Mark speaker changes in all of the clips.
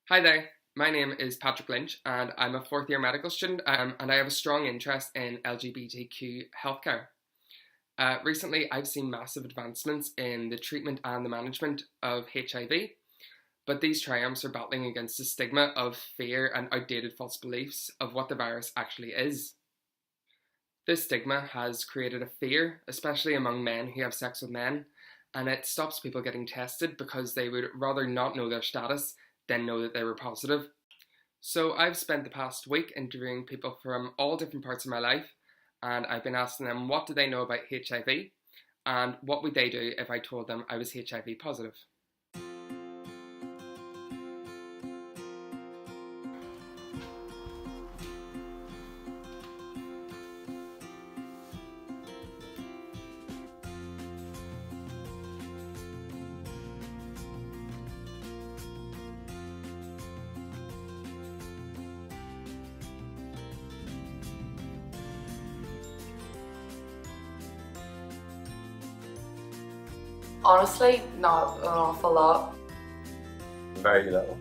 Speaker 1: Hi there, my name is Patrick Lynch and I'm a fourth year medical student and I have a strong interest in LGBTQ healthcare. Recently I've seen massive advancements in the treatment and the management of HIV, but these triumphs are battling against the stigma of fear and outdated false beliefs of what the virus actually is. This stigma has created a fear, especially among men who have sex with men, and it stops people getting tested because they would rather not know their status than know that they were positive. So I've spent the past week interviewing people from all different parts of my life, and I've been asking them what do they know about HIV and what would they do if I told them I was HIV positive.
Speaker 2: Honestly, not an awful lot.
Speaker 3: Very little.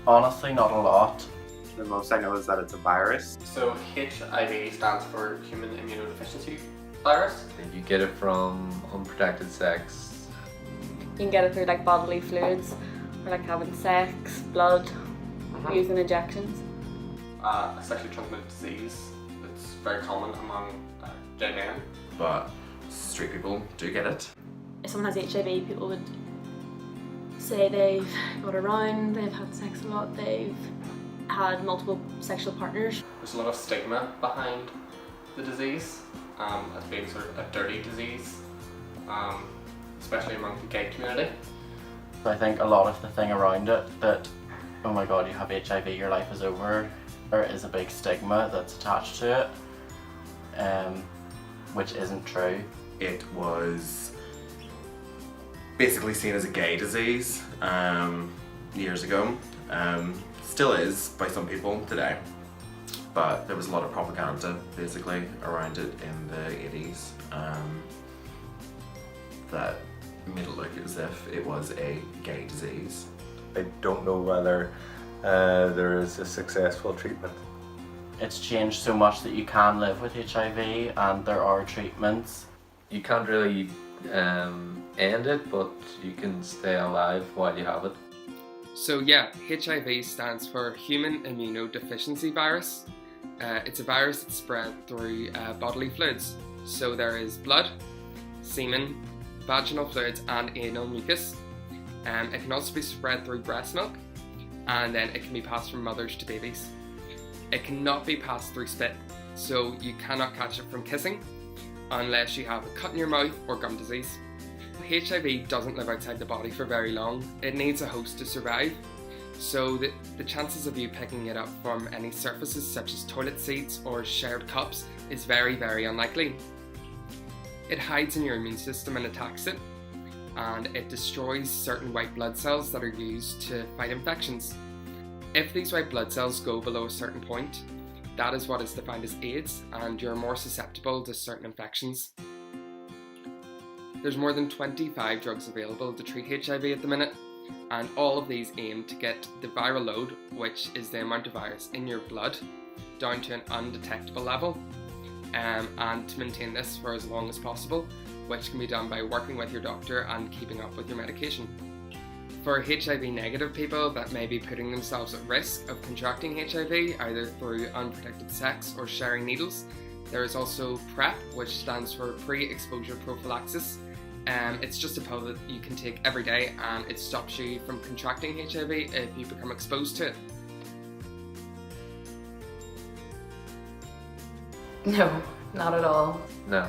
Speaker 4: Honestly, not a lot.
Speaker 3: The most I know is that it's a virus.
Speaker 5: So HIV stands for Human Immunodeficiency Virus.
Speaker 6: You get it from unprotected sex.
Speaker 7: You can get it through like bodily fluids, or like having sex, blood, using injections.
Speaker 5: A sexually transmitted disease that's very common among gay men.
Speaker 8: But straight people do get it.
Speaker 7: If someone has HIV, people would say they've got around, they've had sex a lot, they've had multiple sexual partners.
Speaker 5: There's a lot of stigma behind the disease as being sort of a dirty disease, especially among the gay community.
Speaker 4: I think a lot of the thing around it that, oh my god, you have HIV, your life is over, or is a big stigma that's attached to it, which isn't true.
Speaker 8: It was basically seen as a gay disease years ago. Still is by some people today. But there was a lot of propaganda basically around it in the 80s that made it look as if it was a gay disease.
Speaker 3: I don't know whether there is a successful treatment.
Speaker 4: It's changed so much that you can live with HIV and there are treatments.
Speaker 6: You can't really end it, but you can stay alive while you have it.
Speaker 1: So yeah, HIV stands for Human Immunodeficiency Virus. It's a virus that's spread through bodily fluids. So there is blood, semen, vaginal fluids and anal mucus. It can also be spread through breast milk, and then it can be passed from mothers to babies. It cannot be passed through spit, so you cannot catch it from kissing unless you have a cut in your mouth or gum disease. HIV doesn't live outside the body for very long. It needs a host to survive, so the chances of you picking it up from any surfaces such as toilet seats or shared cups is very, very unlikely. It hides in your immune system and attacks it, and it destroys certain white blood cells that are used to fight infections. If these white blood cells go below a certain point, that is what is defined as AIDS, and you're more susceptible to certain infections. There's more than 25 drugs available to treat HIV at the minute, and all of these aim to get the viral load, which is the amount of virus in your blood, down to an undetectable level, and to maintain this for as long as possible, which can be done by working with your doctor and keeping up with your medication. For HIV negative people that may be putting themselves at risk of contracting HIV either through unprotected sex or sharing needles, there is also PrEP, which stands for pre-exposure prophylaxis. It's just a pill that you can take every day and it stops you from contracting HIV if you become exposed to it.
Speaker 2: No, not at all.
Speaker 6: No.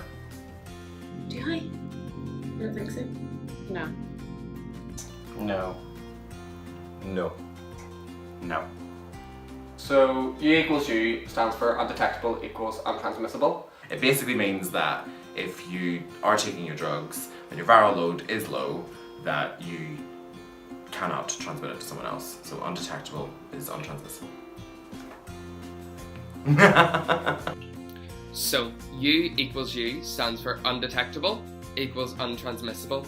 Speaker 7: Do I? I don't think so. No.
Speaker 4: No.
Speaker 3: No.
Speaker 4: No.
Speaker 5: So U equals U stands for undetectable equals untransmissible.
Speaker 8: It basically means that if you are taking your drugs and your viral load is low, that you cannot transmit it to someone else. So undetectable is untransmissible.
Speaker 1: So U equals U stands for undetectable equals untransmissible,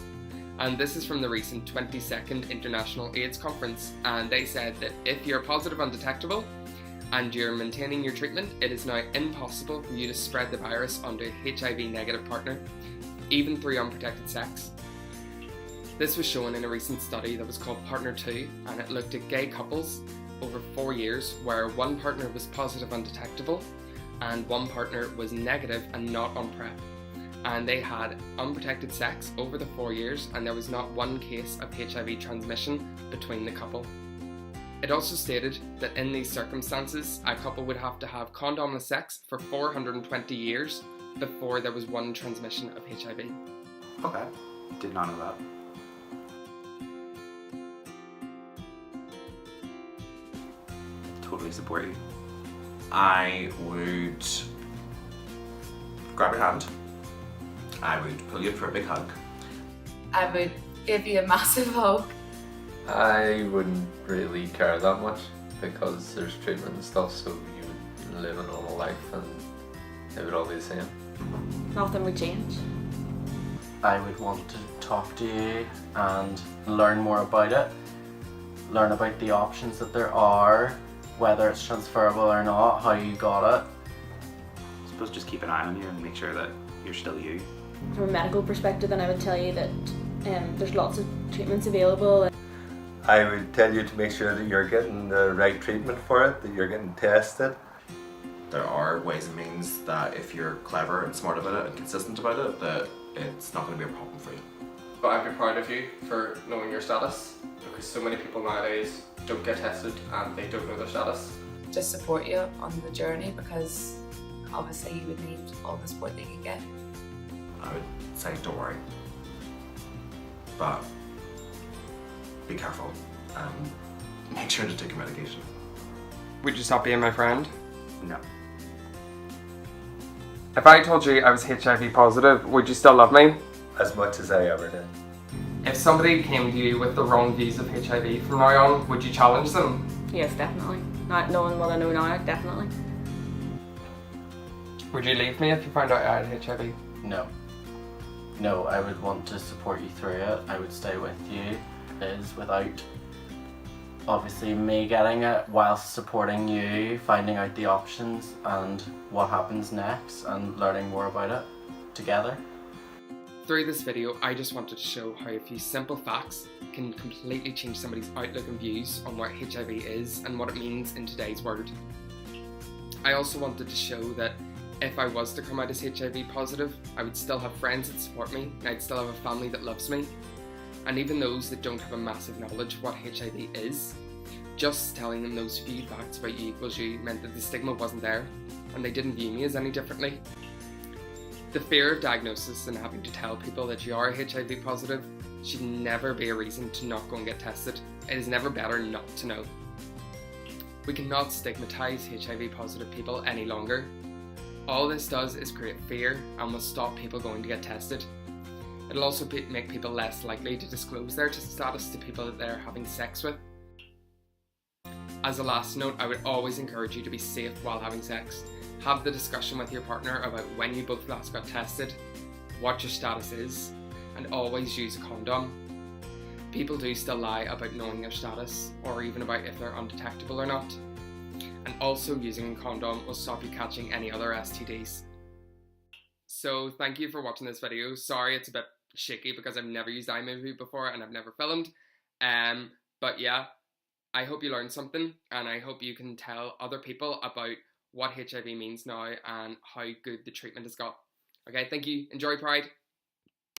Speaker 1: And this is from the recent 22nd International AIDS Conference, and they said that if you're positive undetectable and you're maintaining your treatment, it is now impossible for you to spread the virus onto a HIV negative partner, even through unprotected sex. This was shown in a recent study that was called Partner 2, and it looked at gay couples over 4 years where one partner was positive undetectable and one partner was negative and not on PrEP. And they had unprotected sex over the 4 years, and there was not one case of HIV transmission between the couple. It also stated that in these circumstances, a couple would have to have condomless sex for 420 years before there was one transmission of HIV.
Speaker 9: Okay, did not know that. Totally support you.
Speaker 8: I would grab your hand. I would pull you in for a big hug.
Speaker 2: I would give you a massive hug.
Speaker 6: I wouldn't really care that much because there's treatment and stuff, so you would live a normal life and it would all be the same.
Speaker 7: Nothing would change.
Speaker 4: I would want to talk to you and learn more about it. Learn about the options that there are, whether it's transferable or not, how you got it.
Speaker 9: I suppose just keep an eye on you and make sure that you're still you.
Speaker 7: From a medical perspective, then I would tell you that there's lots of treatments available.
Speaker 3: I would tell you to make sure that you're getting the right treatment for it, that you're getting tested.
Speaker 8: There are ways and means that if you're clever and smart about it and consistent about it, that it's not going to be a problem for you.
Speaker 5: But I'd be proud of you for knowing your status, because so many people nowadays don't get tested and they don't know their status.
Speaker 2: Just support you on the journey, because obviously you would need all the support that you can get.
Speaker 8: I would say don't worry, but be careful and make sure to take your medication.
Speaker 1: Would you stop being my friend?
Speaker 9: No.
Speaker 1: If I told you I was HIV positive, would you still love me?
Speaker 3: As much as I ever did.
Speaker 1: If somebody came to you with the wrong views of HIV from now on, would you challenge them?
Speaker 7: Yes, definitely. Not knowing what I know now, definitely.
Speaker 1: Would you leave me if you found out I had HIV?
Speaker 4: No. No, I would want to support you through it. I would stay with you. Is without obviously me getting it, whilst supporting you, finding out the options and what happens next and learning more about it together.
Speaker 1: Through this video, I just wanted to show how a few simple facts can completely change somebody's outlook and views on what HIV is and what it means in today's world. I also wanted to show that if I was to come out as HIV positive, I would still have friends that support me, and I'd still have a family that loves me. And even those that don't have a massive knowledge of what HIV is, just telling them those few facts about you equals you meant that the stigma wasn't there, and they didn't view me as any differently. The fear of diagnosis and having to tell people that you are HIV positive should never be a reason to not go and get tested. It is never better not to know. We cannot stigmatise HIV positive people any longer. All this does is create fear and will stop people going to get tested. It'll also make people less likely to disclose their status to people that they're having sex with. As a last note, I would always encourage you to be safe while having sex. Have the discussion with your partner about when you both last got tested, what your status is, and always use a condom. People do still lie about knowing their status, or even about if they're undetectable or not. And also using a condom will stop you catching any other STDs. So thank you for watching this video. Sorry it's a bit shaky because I've never used iMovie before and I've never filmed. But yeah, I hope you learned something, and I hope you can tell other people about what HIV means now and how good the treatment has got. Okay, thank you. Enjoy Pride.